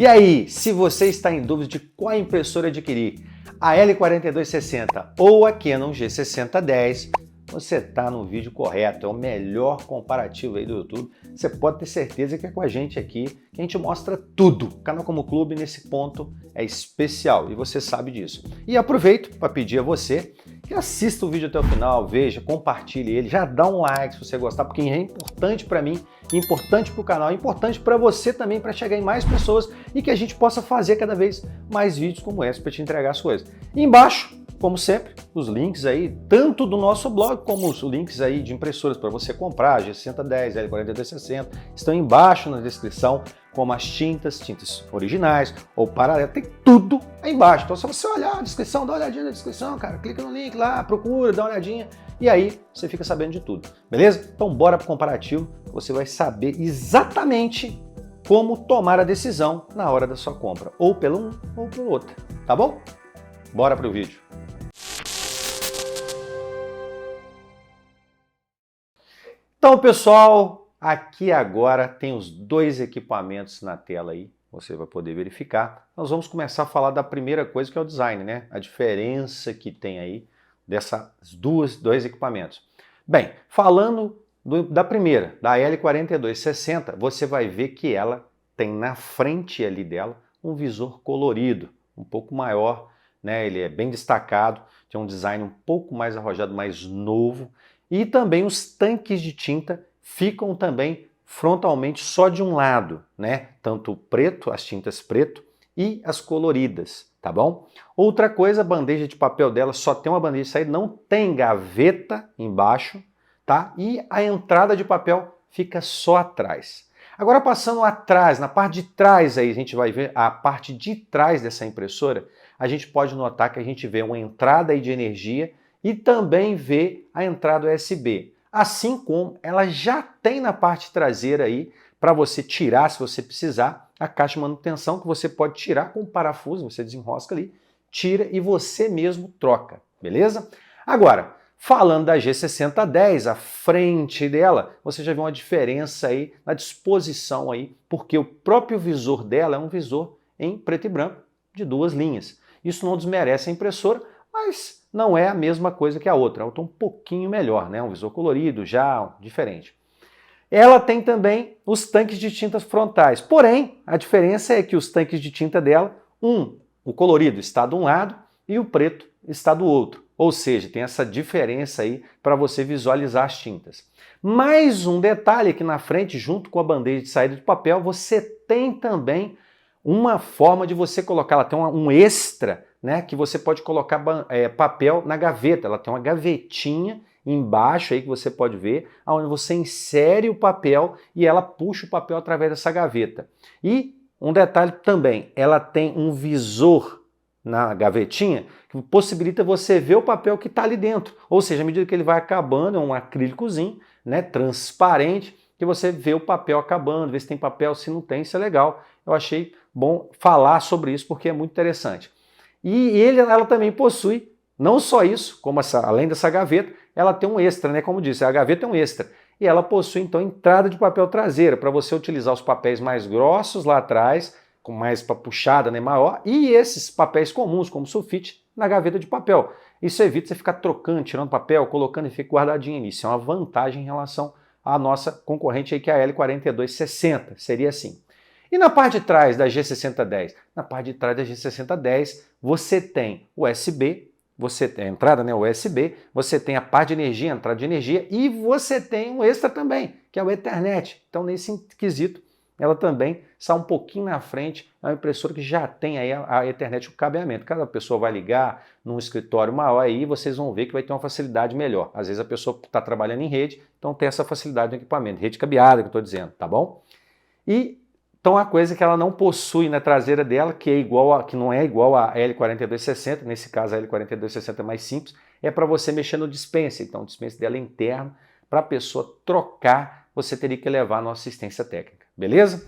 E aí, se você está em dúvida de qual impressora adquirir, a L4260 ou a Canon G6010, você está no vídeo correto, é o melhor comparativo aí do YouTube. Você pode ter certeza que é com a gente aqui que a gente mostra tudo. O Canal Como Clube nesse ponto é especial e você sabe disso. E aproveito para pedir a você que assista o vídeo até o final, veja, compartilhe ele, já dá um like se você gostar, porque é importante para mim, importante para o canal, importante para você também, para chegar em mais pessoas e que a gente possa fazer cada vez mais vídeos como esse para te entregar as coisas. E embaixo, como sempre, os links aí, tanto do nosso blog como os links aí de impressoras para você comprar, G6010, L4260, estão embaixo na descrição, como as tintas originais ou paralelas, tem tudo aí embaixo. Então, se você olhar a descrição, dá uma olhadinha na descrição, cara, clica no link lá, procura, dá uma olhadinha e aí você fica sabendo de tudo, beleza? Então, bora para o comparativo, você vai saber exatamente como tomar a decisão na hora da sua compra, ou pelo um ou pelo outro, tá bom? Bora para o vídeo. Então, pessoal, aqui agora tem os dois equipamentos na tela aí, você vai poder verificar. Nós vamos começar a falar da primeira coisa, que é o design, né? A diferença que tem aí dessas dois equipamentos. Bem, falando da primeira, da L4260, você vai ver que ela tem na frente ali dela um visor colorido, um pouco maior, né? Ele é bem destacado, tem um design um pouco mais arrojado, mais novo. E também os tanques de tinta ficam também frontalmente só de um lado, né? Tanto o preto, as tintas preto e as coloridas, tá bom? Outra coisa, a bandeja de papel dela só tem uma bandeja de saída, não tem gaveta embaixo, tá? E a entrada de papel fica só atrás. Agora passando atrás, na parte de trás aí, a gente vai ver a parte de trás dessa impressora, a gente pode notar que a gente vê uma entrada aí de energia e também vê a entrada USB. Assim como ela já tem na parte traseira aí, para você tirar, se você precisar, a caixa de manutenção que você pode tirar com o parafuso, você desenrosca ali, tira e você mesmo troca, beleza? Agora, falando da G6010, a frente dela, você já vê uma diferença aí na disposição aí, porque o próprio visor dela é um visor em preto e branco de duas linhas. Isso não desmerece a impressora, mas não é a mesma coisa que a outra. A outra é um pouquinho melhor, né? Um visor colorido, já diferente. Ela tem também os tanques de tintas frontais. Porém, a diferença é que os tanques de tinta dela, o colorido está de um lado e o preto está do outro. Ou seja, tem essa diferença aí para você visualizar as tintas. Mais um detalhe aqui na frente, junto com a bandeja de saída de papel, você tem também uma forma de você colocar, ela tem um extra, né, que você pode colocar papel na gaveta. Ela tem uma gavetinha embaixo aí que você pode ver, onde você insere o papel e ela puxa o papel através dessa gaveta. E um detalhe também, ela tem um visor na gavetinha que possibilita você ver o papel que está ali dentro. Ou seja, à medida que ele vai acabando, é um acrílicozinho, né, transparente, que você vê o papel acabando, vê se tem papel, se não tem, isso é legal. Eu achei bom falar sobre isso porque é muito interessante. E ela também possui, não só isso, como além dessa gaveta, ela tem um extra, né? Como disse, a gaveta é um extra. E ela possui, então, entrada de papel traseira, para você utilizar os papéis mais grossos lá atrás, com mais para puxada, né, maior, e esses papéis comuns, como sulfite, na gaveta de papel. Isso evita você ficar trocando, tirando papel, colocando e fica guardadinho ali. Isso é uma vantagem em relação à nossa concorrente aí, que é a L4260. Seria assim. E na parte de trás da G6010? Na parte de trás da G6010 você tem USB, você tem a entrada, né, USB, você tem a parte de energia, a entrada de energia e você tem um extra também, que é o Ethernet. Então nesse quesito ela também está um pouquinho na frente, é uma impressora que já tem aí a Ethernet, o cabeamento. Cada pessoa vai ligar num escritório maior aí, vocês vão ver que vai ter uma facilidade melhor. Às vezes a pessoa está trabalhando em rede, então tem essa facilidade no equipamento, rede cabeada que eu estou dizendo, tá bom? E então a coisa que ela não possui na traseira dela, que não é igual a L4260, nesse caso a L4260 é mais simples, é para você mexer no dispenser. Então o dispenser dela é interno, para a pessoa trocar, você teria que levar na assistência técnica, beleza?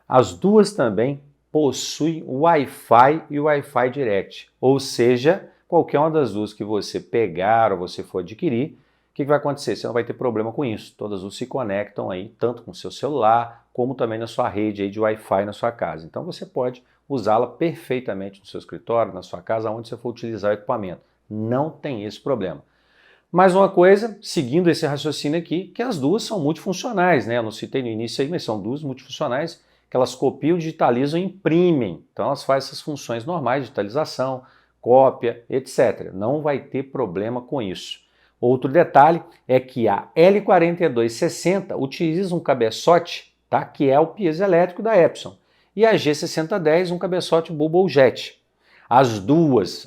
As duas também possuem o Wi-Fi e o Wi-Fi Direct, ou seja, qualquer uma das duas que você pegar ou você for adquirir, que vai acontecer? Você não vai ter problema com isso. Todas as luzes se conectam aí, tanto com o seu celular, como também na sua rede aí de Wi-Fi na sua casa. Então você pode usá-la perfeitamente no seu escritório, na sua casa, onde você for utilizar o equipamento. Não tem esse problema. Mais uma coisa, seguindo esse raciocínio aqui, que as duas são multifuncionais, né? Eu não citei no início aí, mas são duas multifuncionais que elas copiam, digitalizam e imprimem. Então elas fazem essas funções normais, digitalização, cópia, etc. Não vai ter problema com isso. Outro detalhe é que a L4260 utiliza um cabeçote, tá? Que é o piezoelétrico da Epson, e a G6010 um cabeçote Bubble Jet. As duas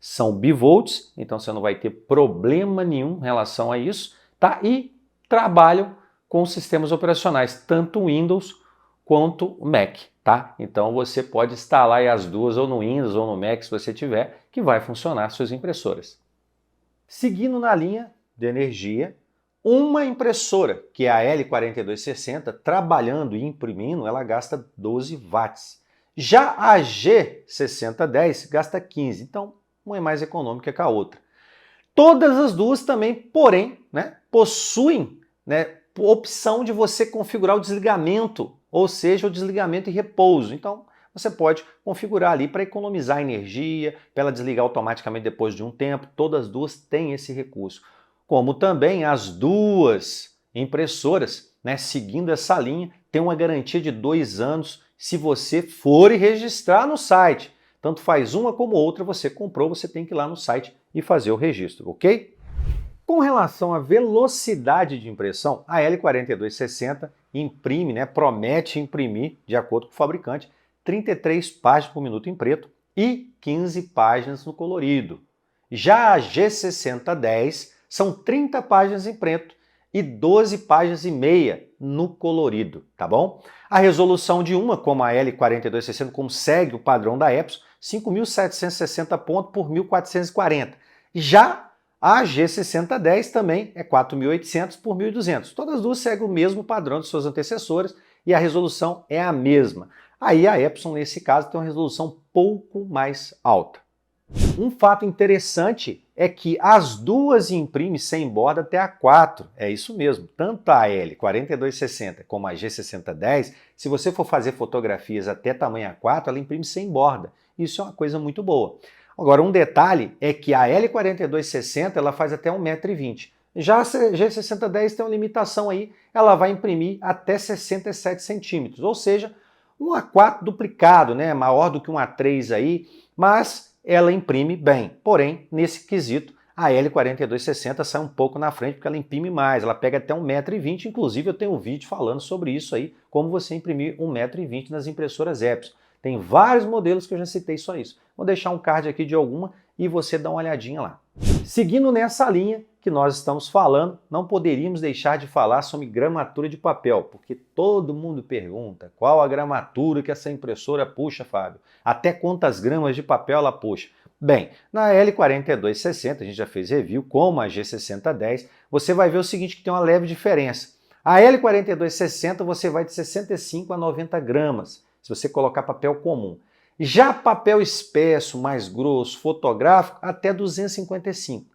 são bivolts, então você não vai ter problema nenhum em relação a isso, tá? E trabalham com sistemas operacionais, tanto Windows quanto Mac, tá? Então você pode instalar as duas ou no Windows ou no Mac, se você tiver, que vai funcionar suas impressoras. Seguindo na linha de energia, uma impressora, que é a L4260, trabalhando e imprimindo, ela gasta 12 watts. Já a G6010 gasta 15, então uma é mais econômica que a outra. Todas as duas também, porém, possuem opção de você configurar o desligamento, ou seja, o desligamento e repouso. Então, você pode configurar ali para economizar energia, para ela desligar automaticamente depois de um tempo. Todas as duas têm esse recurso. Como também as duas impressoras, seguindo essa linha, tem uma garantia de 2 anos se você for e registrar no site. Tanto faz uma como outra, você comprou, você tem que ir lá no site e fazer o registro, ok? Com relação à velocidade de impressão, a L4260 imprime, promete imprimir, de acordo com o fabricante, 33 páginas por minuto em preto e 15 páginas no colorido. Já a G6010 são 30 páginas em preto e 12 páginas e meia no colorido, tá bom? A resolução de uma, como a L4260, consegue o padrão da Epson, 5.760 pontos por 1.440. Já a G6010 também é 4.800 por 1.200. Todas as duas seguem o mesmo padrão de suas antecessoras e a resolução é a mesma. Aí a Epson, nesse caso, tem uma resolução um pouco mais alta. Um fato interessante é que as duas imprimem sem borda até A4. É isso mesmo. Tanto a L4260 como a G6010, se você for fazer fotografias até tamanho A4, ela imprime sem borda. Isso é uma coisa muito boa. Agora, um detalhe é que a L4260 ela faz até 1,20 m. Já a G6010 tem uma limitação aí, ela vai imprimir até 67 centímetros, ou seja, um A4 duplicado, maior do que um A3 aí, mas ela imprime bem. Porém, nesse quesito, a L4260 sai um pouco na frente porque ela imprime mais, ela pega até 1,20 m, inclusive eu tenho um vídeo falando sobre isso aí, como você imprimir 1,20 m nas impressoras Epson. Tem vários modelos que eu já citei só isso. Vou deixar um card aqui de alguma e você dá uma olhadinha lá. Seguindo nessa linha que nós estamos falando, não poderíamos deixar de falar sobre gramatura de papel, porque todo mundo pergunta qual a gramatura que essa impressora puxa, Fábio? Até quantas gramas de papel ela puxa? Bem, na L4260, a gente já fez review, como a G6010, você vai ver o seguinte, que tem uma leve diferença. A L4260 você vai de 65 a 90 gramas, se você colocar papel comum. Já papel espesso, mais grosso, fotográfico, até 255.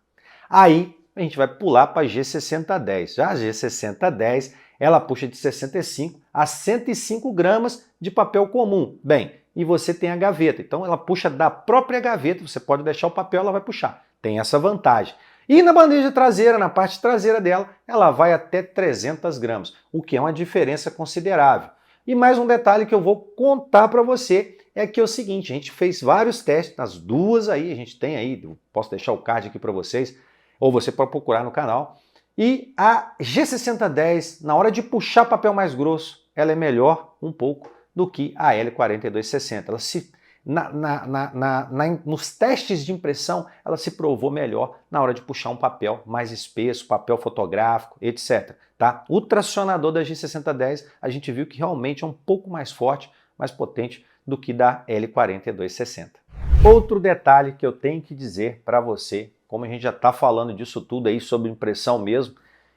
Aí a gente vai pular para a G6010. Já a G6010, ela puxa de 65 a 105 gramas de papel comum. Bem, e você tem a gaveta. Então ela puxa da própria gaveta, você pode deixar o papel, ela vai puxar. Tem essa vantagem. E na bandeja traseira, na parte traseira dela, ela vai até 300 gramas, o que é uma diferença considerável. E mais um detalhe que eu vou contar para você é que é o seguinte, a gente fez vários testes, nas duas aí, a gente tem aí, eu posso deixar o card aqui para vocês, ou você pode procurar no canal. E a G6010, na hora de puxar papel mais grosso, ela é melhor um pouco do que a L4260. Ela nos testes de impressão, ela se provou melhor na hora de puxar um papel mais espesso, papel fotográfico, etc. Tá? O tracionador da G6010, a gente viu que realmente é um pouco mais forte, mais potente do que da L4260. Outro detalhe que eu tenho que dizer para você, como a gente já está falando disso tudo aí sobre impressão mesmo,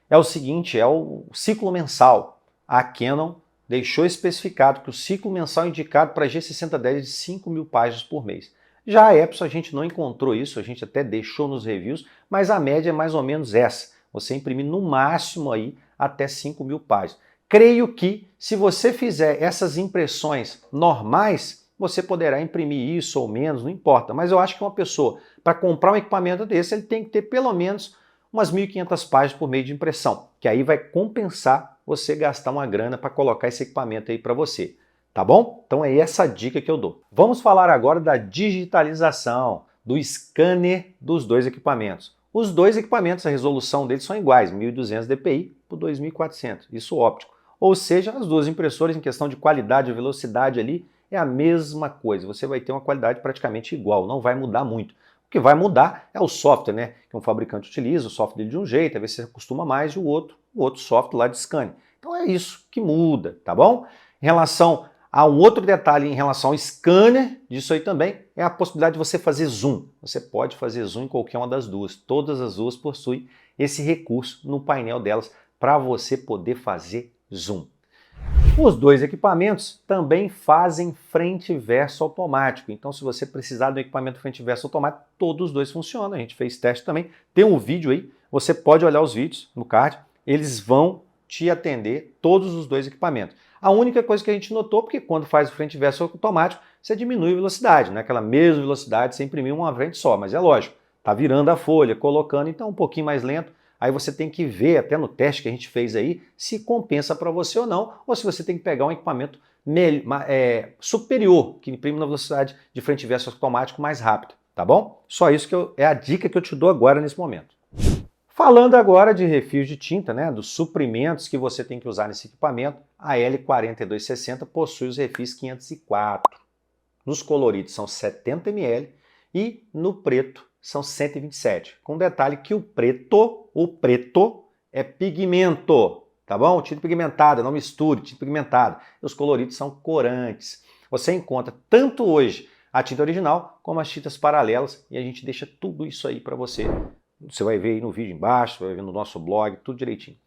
é o seguinte, é o ciclo mensal. A Canon deixou especificado que o ciclo mensal indicado para a G6010 é de 5.000 páginas por mês. Já a Epson a gente não encontrou isso, a gente até deixou nos reviews, mas a média é mais ou menos essa. Você imprimir no máximo aí até 5.000 páginas. Creio que se você fizer essas impressões normais, você poderá imprimir isso ou menos, não importa. Mas eu acho que uma pessoa, para comprar um equipamento desse, ele tem que ter pelo menos umas 1.500 páginas por meio de impressão, que aí vai compensar você gastar uma grana para colocar esse equipamento aí para você. Tá bom? Então é essa a dica que eu dou. Vamos falar agora da digitalização, do scanner dos dois equipamentos. Os dois equipamentos, a resolução deles são iguais, 1200 dpi por 2400, isso óptico. Ou seja, as duas impressoras em questão de qualidade e velocidade ali é a mesma coisa. Você vai ter uma qualidade praticamente igual, não vai mudar muito. O que vai mudar é o software, né? Que um fabricante utiliza, o software dele de um jeito, às vezes você acostuma mais e o outro software lá de scanner. Então é isso que muda, tá bom? Em relação a um outro detalhe em relação ao scanner disso aí também é a possibilidade de você fazer zoom. Você pode fazer zoom em qualquer uma das duas. Todas as duas possuem esse recurso no painel delas para você poder fazer zoom. Os dois equipamentos também fazem frente e verso automático. Então, se você precisar do equipamento frente e verso automático, todos os dois funcionam. A gente fez teste também. Tem um vídeo aí, você pode olhar os vídeos no card. Eles vão te atender todos os dois equipamentos. A única coisa que a gente notou, porque quando faz o frente e verso automático, você diminui a velocidade, não é aquela mesma velocidade, você imprimir uma frente só, mas é lógico, tá virando a folha, colocando, então um pouquinho mais lento, aí você tem que ver, até no teste que a gente fez aí, se compensa para você ou não, ou se você tem que pegar um equipamento superior, que imprime na velocidade de frente e verso automático mais rápido, tá bom? Só isso é a dica que eu te dou agora nesse momento. Falando agora de refis de tinta, né, dos suprimentos que você tem que usar nesse equipamento, a L4260 possui os refis 504. Nos coloridos são 70 ml e no preto são 127. Com detalhe que o preto é pigmento, tá bom? Tinta pigmentada, não misture, tinta pigmentada. E os coloridos são corantes. Você encontra tanto hoje a tinta original como as tintas paralelas e a gente deixa tudo isso aí para você. Você vai ver aí no vídeo embaixo, vai ver no nosso blog, tudo direitinho.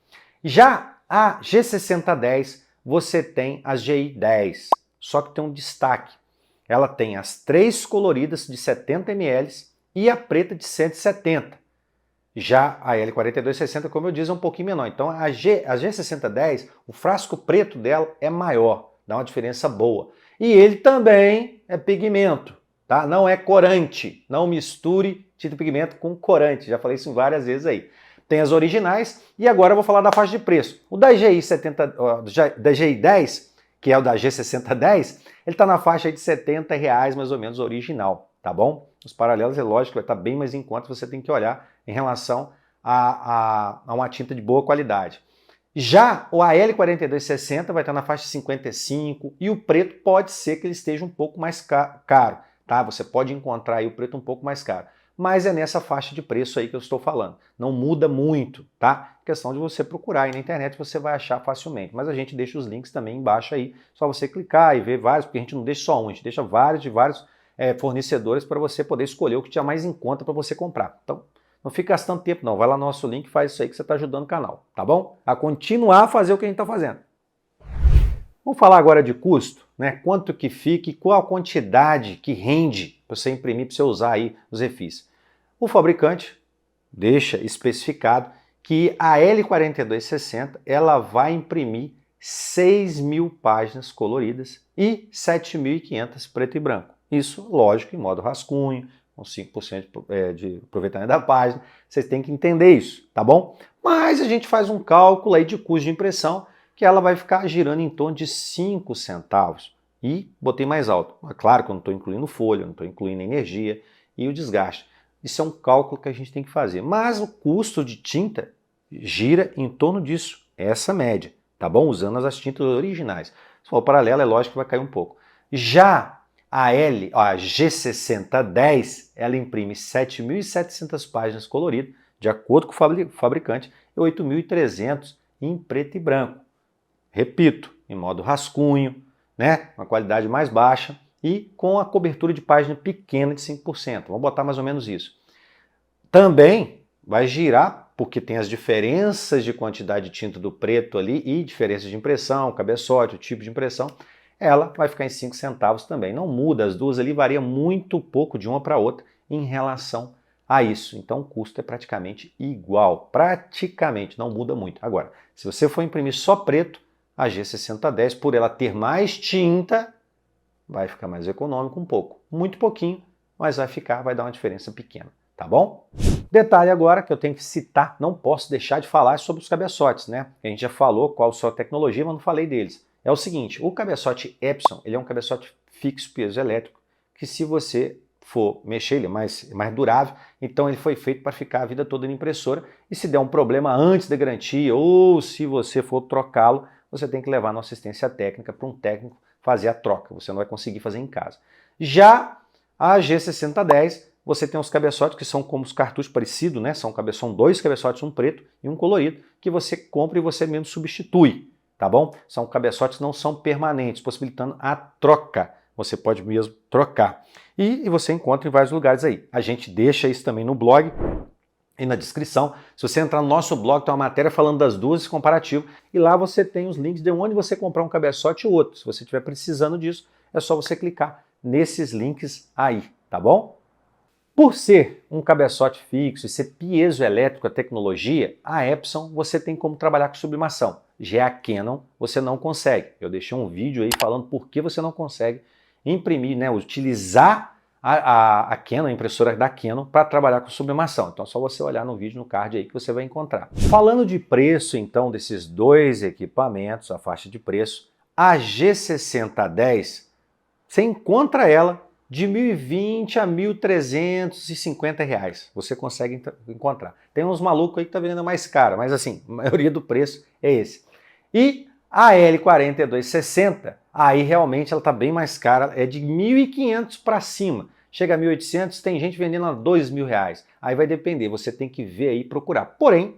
Já a G6010, você tem a GI10, só que tem um destaque. Ela tem as três coloridas de 70 ml e a preta de 170. Já a L4260, como eu disse, é um pouquinho menor. Então a G6010, o frasco preto dela é maior, dá uma diferença boa. E ele também é pigmento. Tá? Não é corante, não misture tinta pigmento com corante, já falei isso várias vezes aí. Tem as originais e agora eu vou falar da faixa de preço. O da GI10, que é o da G6010, ele está na faixa de R$70 mais ou menos original, tá bom? Os paralelos é lógico que vai estar bem mais em conta, você tem que olhar em relação a uma tinta de boa qualidade. Já o AL4260 vai estar na faixa de 55 e o preto pode ser que ele esteja um pouco mais caro. Tá? Você pode encontrar aí o preto um pouco mais caro, mas é nessa faixa de preço aí que eu estou falando. Não muda muito, tá? Questão de você procurar aí na internet, você vai achar facilmente. Mas a gente deixa os links também embaixo aí, só você clicar e ver vários, porque a gente não deixa só um, a gente deixa vários de vários fornecedores para você poder escolher o que tiver mais em conta para você comprar. Então, não fica gastando tempo não, vai lá no nosso link e faz isso aí que você está ajudando o canal, tá bom? A continuar a fazer o que a gente está fazendo. Vamos falar agora de custo, né? Quanto que fica e qual a quantidade que rende para você imprimir, para você usar aí os refis. O fabricante deixa especificado que a L4260 ela vai imprimir 6.000 páginas coloridas e 7.500 preto e branco. Isso, lógico, em modo rascunho, com 5% de aproveitamento da página. Vocês têm que entender isso, tá bom? Mas a gente faz um cálculo aí de custo de impressão que ela vai ficar girando em torno de 5 centavos. E botei mais alto. Claro que eu não estou incluindo folha, não estou incluindo energia e o desgaste. Isso é um cálculo que a gente tem que fazer. Mas o custo de tinta gira em torno disso, essa média, tá bom? Usando as tintas originais. Se for paralela, é lógico que vai cair um pouco. Já a G6010, ela imprime 7.700 páginas coloridas, de acordo com o fabricante, e 8.300 em preto e branco. Repito, em modo rascunho, né? Uma qualidade mais baixa e com a cobertura de página pequena de 5%. Vamos botar mais ou menos isso. Também vai girar, porque tem as diferenças de quantidade de tinta do preto ali e diferenças de impressão, cabeçote, o tipo de impressão. ela vai ficar em 5 centavos também. Não muda, as duas ali varia muito pouco de uma para outra em relação a isso. Então o custo é praticamente igual, praticamente, não muda muito. Agora, se você for imprimir só preto, a G6010, por ela ter mais tinta, vai ficar mais econômico um pouco. Muito pouquinho, mas vai dar uma diferença pequena, tá bom? Detalhe agora que eu tenho que citar, não posso deixar de falar sobre os cabeçotes, né? A gente já falou qual sua tecnologia, mas não falei deles. É o seguinte, o cabeçote Epson, ele é um cabeçote fixo piezoelétrico, que se você for mexer, ele é mais durável, então ele foi feito para ficar a vida toda na impressora, e se der um problema antes da garantia, ou se você for trocá-lo, você tem que levar na assistência técnica para um técnico fazer a troca, você não vai conseguir fazer em casa. Já a G6010, você tem os cabeçotes que são como os cartuchos parecidos, né? São dois cabeçotes, um preto e um colorido, que você compra e você mesmo substitui, tá bom? São cabeçotes que não são permanentes, possibilitando a troca. Você pode mesmo trocar. E você encontra em vários lugares aí. A gente deixa isso também no blog e na descrição. Se você entrar no nosso blog, tem uma matéria falando das duas, esse comparativo, e lá você tem os links de onde você comprar um cabeçote e outro. Se você estiver precisando disso, é só você clicar nesses links aí, tá bom? Por ser um cabeçote fixo e ser piezoelétrico a tecnologia, a Epson você tem como trabalhar com sublimação. Já a Canon você não consegue. Eu deixei um vídeo aí falando por que você não consegue imprimir, né, utilizar a Canon, a impressora da Canon, para trabalhar com sublimação. Então é só você olhar no vídeo, no card aí que você vai encontrar. Falando de preço, então, desses dois equipamentos, a faixa de preço, a G6010, você encontra ela de R$ 1.020 a R$ 1.350. Você consegue encontrar. Tem uns malucos aí que tá vendendo mais caro, mas assim, a maioria do preço é esse. E a L4260, aí realmente ela tá bem mais cara, é de R$ 1.500 para cima. Chega a 1.800, tem gente vendendo a R$ 2.000. Aí vai depender, você tem que ver aí e procurar. Porém,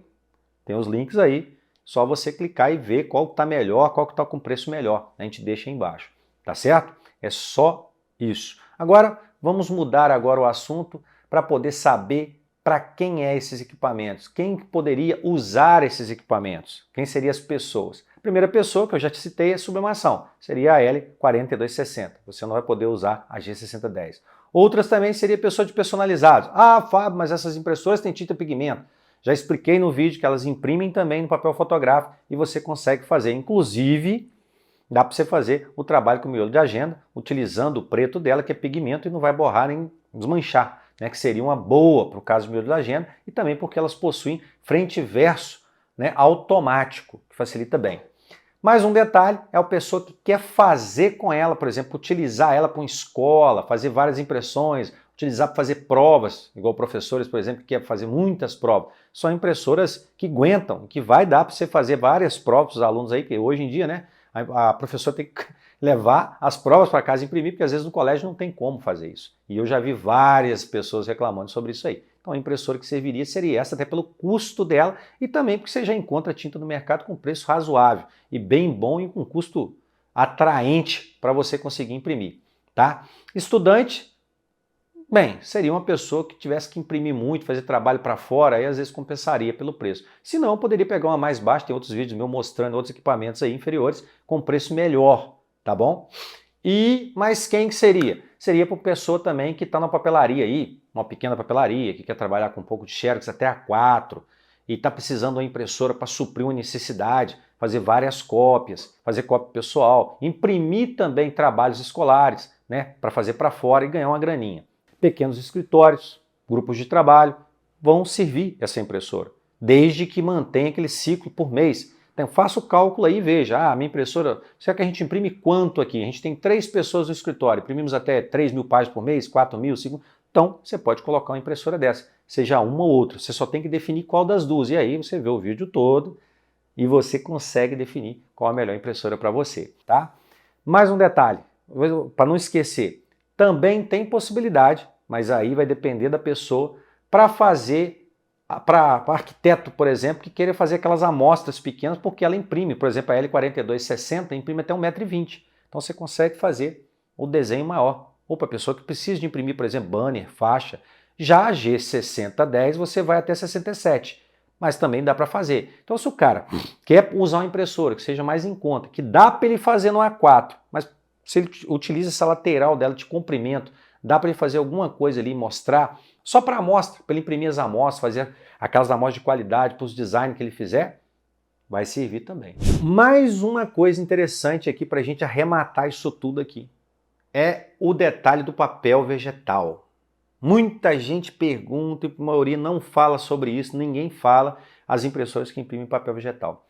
tem os links aí, só você clicar e ver qual tá melhor, qual que tá com preço melhor. A gente deixa aí embaixo, tá certo? É só isso. Agora, vamos mudar agora o assunto para poder saber para quem é esses equipamentos, quem poderia usar esses equipamentos, quem seriam as pessoas. A primeira pessoa, que eu já te citei, é a sublimação, seria a L4260. Você não vai poder usar a G6010. Outras também seria pessoa de personalizados. Ah, Fábio, mas essas impressoras têm tinta pigmento. Já expliquei no vídeo que elas imprimem também no papel fotográfico e você consegue fazer. Inclusive, dá para você fazer o trabalho com o miolo de agenda, utilizando o preto dela, que é pigmento, e não vai borrar nem desmanchar, né? Que seria uma boa para o caso do miolo de agenda, e também porque elas possuem frente e verso, né, automático, que facilita bem. Mais um detalhe é a pessoa que quer fazer com ela, por exemplo, utilizar ela para uma escola, fazer várias impressões, utilizar para fazer provas, igual professores, por exemplo, que querem fazer muitas provas. São impressoras que aguentam, que vai dar para você fazer várias provas para os alunos aí, que hoje em dia, né, a professora tem que levar as provas para casa e imprimir, porque às vezes no colégio não tem como fazer isso. E eu já vi várias pessoas reclamando sobre isso aí. Então a impressora que serviria seria essa, até pelo custo dela e também porque você já encontra tinta no mercado com preço razoável e bem bom e com custo atraente para você conseguir imprimir, tá? Estudante, bem, seria uma pessoa que tivesse que imprimir muito, fazer trabalho para fora, aí às vezes compensaria pelo preço. Se não, poderia pegar uma mais baixa, tem outros vídeos meus mostrando outros equipamentos aí inferiores com preço melhor, tá bom? Mas quem que seria? Seria para pessoa também que está na papelaria aí, uma pequena papelaria, que quer trabalhar com um pouco de xerox até A4 e está precisando de uma impressora para suprir uma necessidade, fazer várias cópias, fazer cópia pessoal, imprimir também trabalhos escolares, né, para fazer para fora e ganhar uma graninha. Pequenos escritórios, grupos de trabalho vão servir essa impressora, desde que mantenha aquele ciclo por mês. Então, faça o cálculo aí e veja, a minha impressora, será que a gente imprime quanto aqui? A gente tem 3 pessoas no escritório, imprimimos até 3.000 páginas por mês, 4.000, 5.000. Então, você pode colocar uma impressora dessa, seja uma ou outra. Você só tem que definir qual das duas. E aí você vê o vídeo todo e você consegue definir qual a melhor impressora para você, tá? Mais um detalhe, para não esquecer, também tem possibilidade, mas aí vai depender da pessoa, para fazer, para arquiteto, por exemplo, que queira fazer aquelas amostras pequenas, porque ela imprime, por exemplo, a L4260 imprime até 1,20 m. Então você consegue fazer o desenho maior. Ou para a pessoa que precisa de imprimir, por exemplo, banner, faixa. Já a G6010 você vai até 67, mas também dá para fazer. Então se o cara quer usar uma impressora que seja mais em conta, que dá para ele fazer no A4, mas Se ele utiliza essa lateral dela de comprimento, dá para ele fazer alguma coisa ali, mostrar, só para amostra, para ele imprimir as amostras, fazer aquelas amostras de qualidade para os designs que ele fizer, vai servir também. Mais uma coisa interessante aqui para a gente arrematar isso tudo aqui, é o detalhe do papel vegetal. Muita gente pergunta e a maioria não fala sobre isso, ninguém fala, as impressoras que imprimem papel vegetal.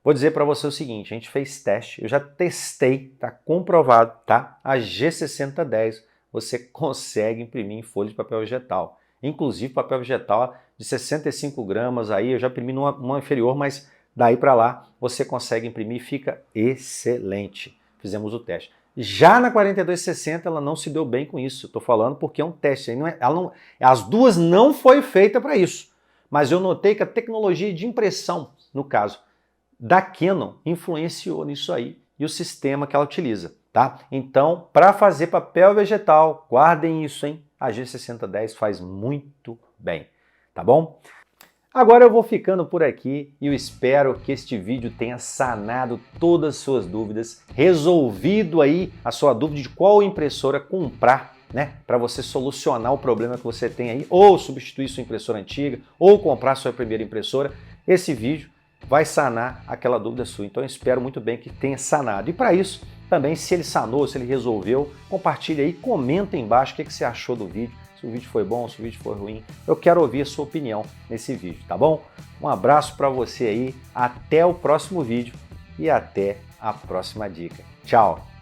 Vou dizer para você o seguinte, a gente fez teste, eu já testei, tá comprovado, tá? A G6010 você consegue imprimir em folha de papel vegetal. Inclusive papel vegetal de 65 gramas, aí eu já imprimi numa inferior, mas daí para lá você consegue imprimir e fica excelente. Fizemos o teste. Já na 4260 ela não se deu bem com isso. Estou falando porque é um teste. As duas não foi feita para isso. Mas eu notei que a tecnologia de impressão, no caso da Canon, influenciou nisso aí e o sistema que ela utiliza, tá? Então, para fazer papel vegetal, guardem isso, hein? A G6010 faz muito bem, tá bom? Agora eu vou ficando por aqui e eu espero que este vídeo tenha sanado todas as suas dúvidas, resolvido aí a sua dúvida de qual impressora comprar, né, para você solucionar o problema que você tem aí, ou substituir sua impressora antiga, ou comprar sua primeira impressora. Esse vídeo vai sanar aquela dúvida sua, então eu espero muito bem que tenha sanado. E para isso, também, se ele sanou, se ele resolveu, compartilha aí, comenta aí embaixo o que você achou do vídeo. Se o vídeo foi bom, se o vídeo foi ruim, eu quero ouvir a sua opinião nesse vídeo, tá bom? Um abraço para você aí, até o próximo vídeo e até a próxima dica. Tchau!